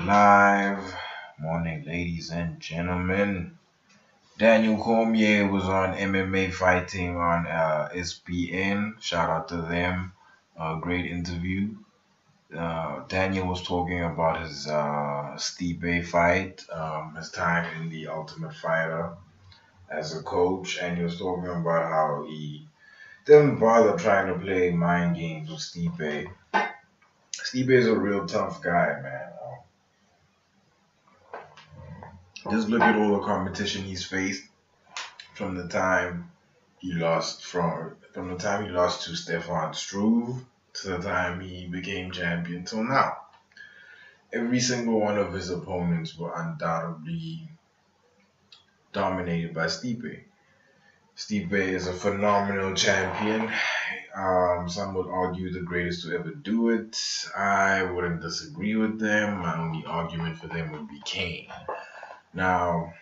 live. Morning, ladies and gentlemen. Daniel Cormier was on MMA fighting on SPN. Shout out to them. Great interview. Daniel was talking about his Stipe fight, his time in the Ultimate Fighter as a coach, and he was talking about how he didn't bother trying to play mind games with Stipe. Stipe is a real tough guy, man. Just look at all the competition he's faced from the time he lost from the time he lost to Stefan Struve to the time he became champion till now. Every single one of his opponents were undoubtedly dominated by Stipe. Stipe is a phenomenal champion. Some would argue the greatest to ever do it. I wouldn't disagree with them. My only argument for them would be Kane. Now,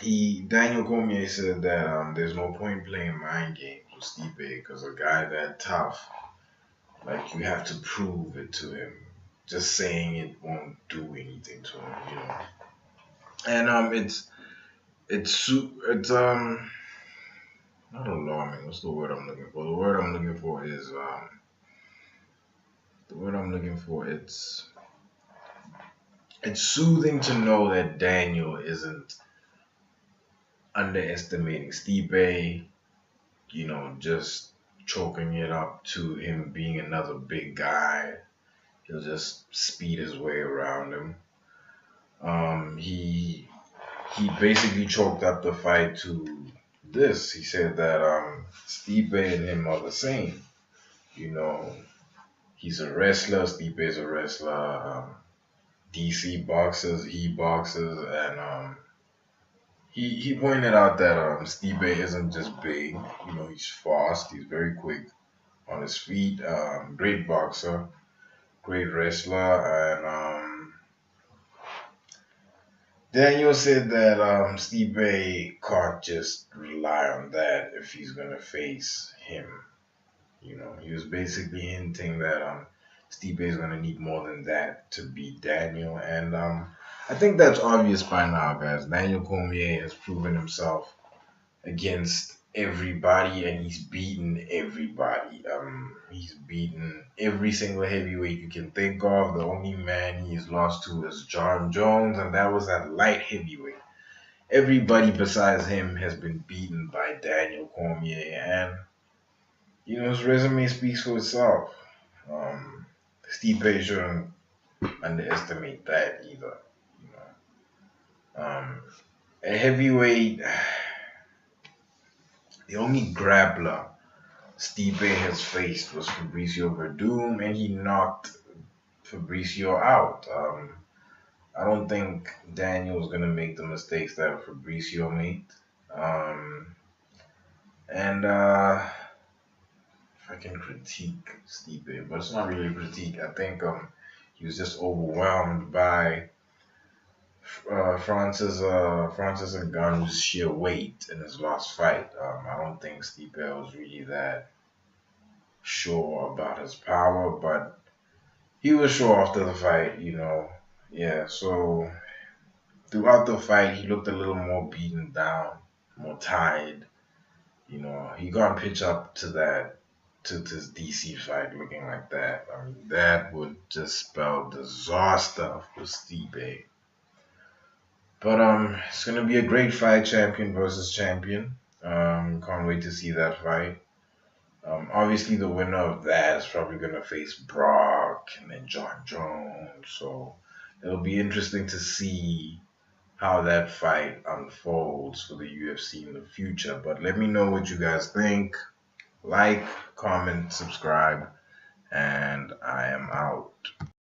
Daniel Cormier said that there's no point playing mind games with Stipe because a guy that tough, like you have to prove it to him. Just saying it won't do anything to him, you know. And it's not alarming. What's the word I'm looking for? It's soothing to know that Daniel isn't underestimating Stipe, just choking it up to him being another big guy. He'll just speed his way around him. He basically choked up the fight to this. He said that Stipe and him are the same. He's a wrestler. Stipe is a wrestler. DC boxes, he boxes, and he pointed out that Stipe isn't just big. He's fast. He's very quick on his feet. Great boxer, great wrestler, and Daniel said that Stipe can't just rely on that if he's gonna face him. He was basically hinting that Stipe is gonna need more than that to beat Daniel, and I think that's obvious by now, guys. Daniel Cormier has proven himself against everybody, and he's beaten everybody. He's beaten every single heavyweight you can think of. The only man he's lost to is John Jones, and that was at light heavyweight. Everybody besides him has been beaten by Daniel Cormier, and his resume speaks for itself. Stipe shouldn't underestimate that either. A heavyweight, the only grappler Stipe has faced was Fabricio Verdum, and he knocked Fabricio out. I don't think Daniel's gonna make the mistakes that Fabricio made. And if I can critique Stipe, but it's not really a critique. I think he was just overwhelmed by Francis Ngannou's sheer weight in his last fight. I don't think Stipe was really that sure about his power, but he was sure after the fight, Yeah, so throughout the fight, he looked a little more beaten down, more tired. He can't pitch up to this DC fight looking like that. I mean, that would just spell disaster for Stipe. But it's gonna be a great fight, champion versus champion. Can't wait to see that fight. Obviously, the winner of that is probably gonna face Brock and then John Jones. So it'll be interesting to see how that fight unfolds for the UFC in the future. But let me know what you guys think. Like, comment, subscribe, and I am out.